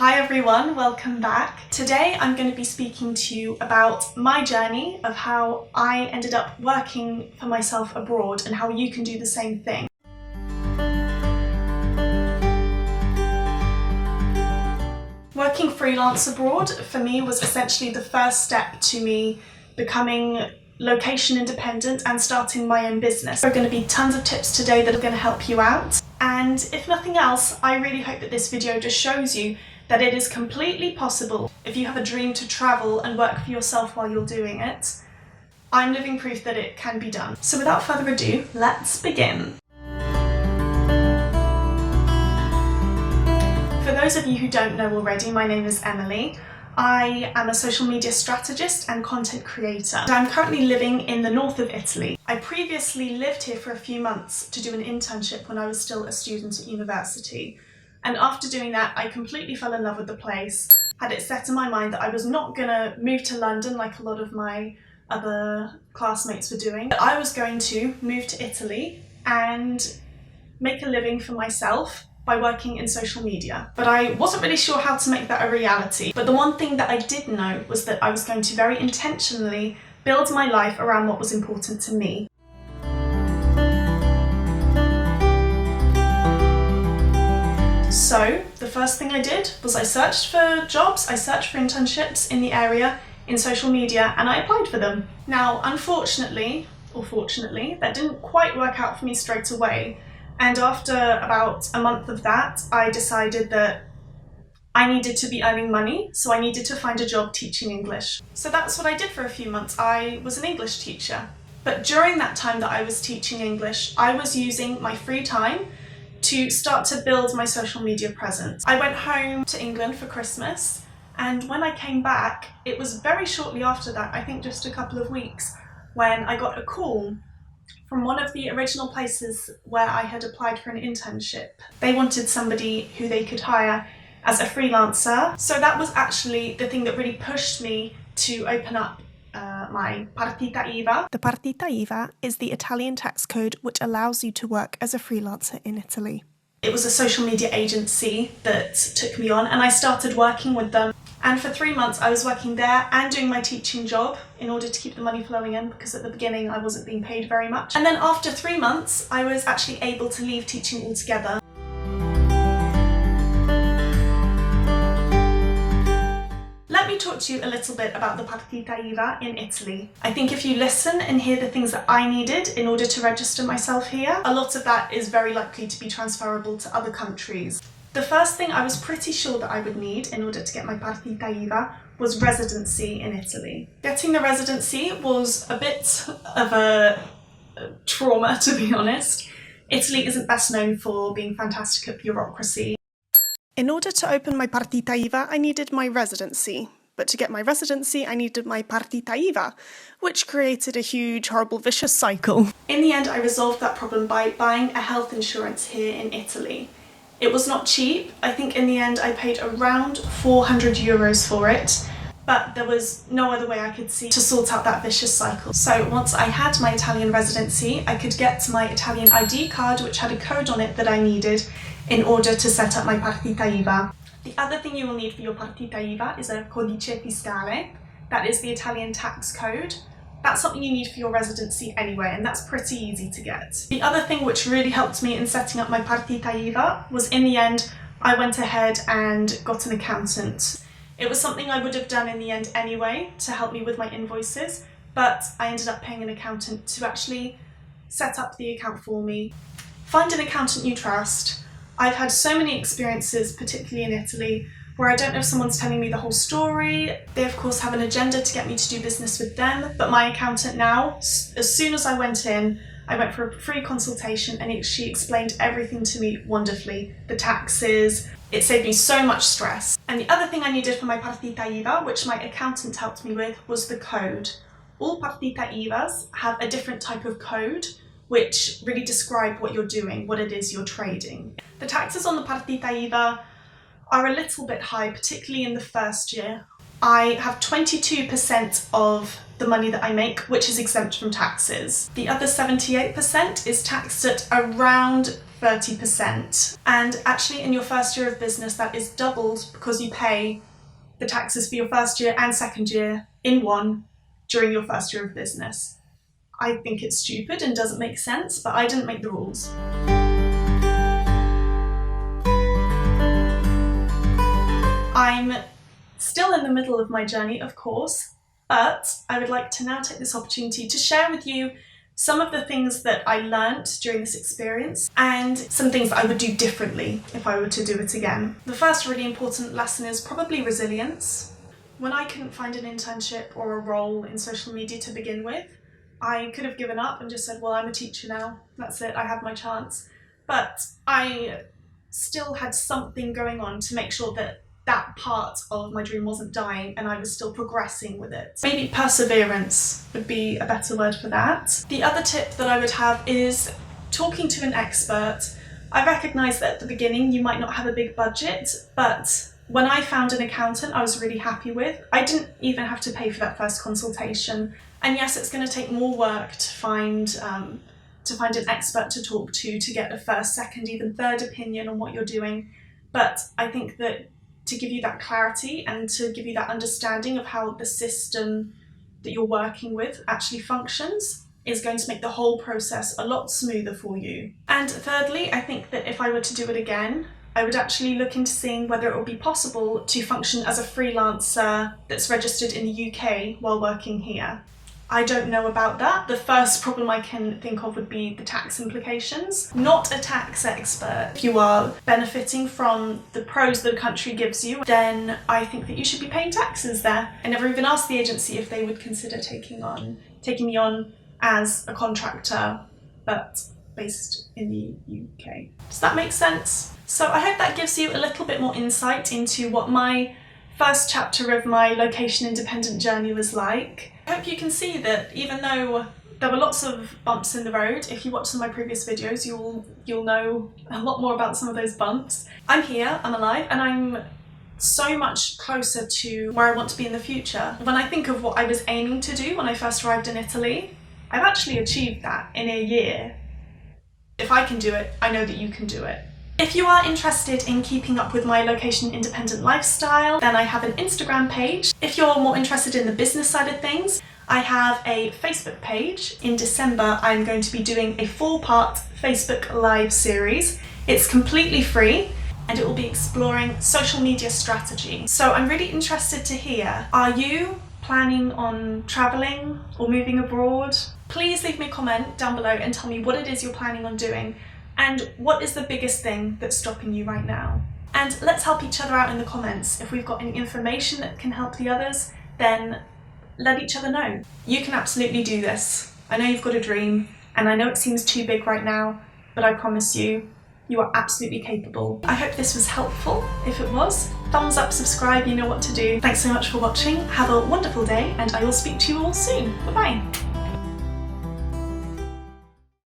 Hi everyone, welcome back. Today I'm going to be speaking to you about my journey of how I ended up working for myself abroad and how you can do the same thing. Working freelance abroad for me was essentially the first step to me becoming location independent and starting my own business. There are going to be tons of tips today that are going to help you out. And if nothing else, I really hope that this video just shows you that it is completely possible if you have a dream to travel and work for yourself while you're doing it. I'm living proof that it can be done. So without further ado, let's begin. For those of you who don't know already, my name is Emily. I am a social media strategist and content creator. I'm currently living in the north of Italy. I previously lived here for a few months to do an internship when I was still a student at university. And after doing that, I completely fell in love with the place. Had it set in my mind that I was not gonna move to London like a lot of my other classmates were doing. But I was going to move to Italy and make a living for myself by working in social media. But I wasn't really sure how to make that a reality. But the one thing that I did know was that I was going to very intentionally build my life around what was important to me. So the first thing I did was I searched for jobs, I searched for internships in the area in social media, and I applied for them. Now, unfortunately, or fortunately, that didn't quite work out for me straight away. And after about a month of that, I decided that I needed to be earning money, so I needed to find a job teaching English. So that's what I did for a few months. I was an English teacher. But during that time that I was teaching English, I was using my free time to start to build my social media presence. I went home to England for Christmas, and when I came back, it was very shortly after that, I think just a couple of weeks, when I got a call from one of the original places where I had applied for an internship. They wanted somebody who they could hire as a freelancer. So that was actually the thing that really pushed me to open up my partita IVA. The partita IVA is the Italian tax code which allows you to work as a freelancer in Italy. It was a social media agency that took me on, and I started working with them. And for 3 months I was working there and doing my teaching job in order to keep the money flowing in, because at the beginning I wasn't being paid very much. And then after 3 months I was actually able to leave teaching altogether. Let me talk to you a little bit about the partita IVA in Italy. I think if you listen and hear the things that I needed in order to register myself here, a lot of that is very likely to be transferable to other countries. The first thing I was pretty sure that I would need in order to get my partita IVA was residency in Italy. Getting the residency was a bit of a trauma, to be honest. Italy isn't best known for being fantastic at bureaucracy. In order to open my partita IVA, I needed my residency. But to get my residency, I needed my partita IVA, which created a huge, horrible, vicious cycle. In the end, I resolved that problem by buying a health insurance here in Italy. It was not cheap. I think in the end I paid around 400 euros for it, but there was no other way I could see to sort out that vicious cycle. So once I had my Italian residency, I could get my Italian ID card, which had a code on it that I needed in order to set up my partita IVA. The other thing you will need for your partita IVA is a codice fiscale. That is the Italian tax code. That's something you need for your residency anyway, and that's pretty easy to get. The other thing which really helped me in setting up my partita IVA was, in the end, I went ahead and got an accountant. It was something I would have done in the end anyway to help me with my invoices, but I ended up paying an accountant to actually set up the account for me. Find an accountant you trust. I've had so many experiences, particularly in Italy, where I don't know if someone's telling me the whole story. They of course have an agenda to get me to do business with them, but my accountant now, as soon as I went in, I went for a free consultation and she explained everything to me wonderfully. The taxes, it saved me so much stress. And the other thing I needed for my partita IVA, which my accountant helped me with, was the code. All partita IVAs have a different type of code which really describe what you're doing, what it is you're trading. The taxes on the partita IVA are a little bit high, particularly in the first year. I have 22% of the money that I make, which is exempt from taxes. The other 78% is taxed at around 30%. And actually in your first year of business, that is doubled because you pay the taxes for your first year and second year in one during your first year of business. I think it's stupid and doesn't make sense, but I didn't make the rules. I'm still in the middle of my journey, of course, but I would like to now take this opportunity to share with you some of the things that I learnt during this experience and some things that I would do differently if I were to do it again. The first really important lesson is probably resilience. When I couldn't find an internship or a role in social media to begin with, I could have given up and just said, well, I'm a teacher now, that's it, I have my chance. But I still had something going on to make sure that that part of my dream wasn't dying and I was still progressing with it. Maybe perseverance would be a better word for that. The other tip that I would have is talking to an expert. I recognise that at the beginning you might not have a big budget, but when I found an accountant I was really happy with, I didn't even have to pay for that first consultation. And yes, it's going to take more work to find an expert to talk to get a first, second, even third opinion on what you're doing. But I think that to give you that clarity and to give you that understanding of how the system that you're working with actually functions is going to make the whole process a lot smoother for you. And thirdly, I think that if I were to do it again, I would actually look into seeing whether it would be possible to function as a freelancer that's registered in the UK while working here. I don't know about that. The first problem I can think of would be the tax implications. Not a tax expert. If you are benefiting from the pros that a country gives you, then I think that you should be paying taxes there. I never even asked the agency if they would consider taking me on as a contractor, but based in the UK. Does that make sense? So I hope that gives you a little bit more insight into what my first chapter of my location independent journey was like. I hope you can see that even though there were lots of bumps in the road, if you watch some of my previous videos you'll know a lot more about some of those bumps. I'm here, I'm alive, and I'm so much closer to where I want to be in the future. When I think of what I was aiming to do when I first arrived in Italy, I've actually achieved that in a year. If I can do it, I know that you can do it. If you are interested in keeping up with my location independent lifestyle, then I have an Instagram page. If you're more interested in the business side of things, I have a Facebook page. In December, I'm going to be doing a 4-part Facebook Live series. It's completely free and it will be exploring social media strategy. So I'm really interested to hear, are you planning on traveling or moving abroad? Please leave me a comment down below and tell me what it is you're planning on doing. And what is the biggest thing that's stopping you right now? And let's help each other out in the comments. If we've got any information that can help the others, then let each other know. You can absolutely do this. I know you've got a dream, and I know it seems too big right now, but I promise you, you are absolutely capable. I hope this was helpful. If it was, thumbs up, subscribe, you know what to do. Thanks so much for watching. Have a wonderful day, and I will speak to you all soon. Bye-bye.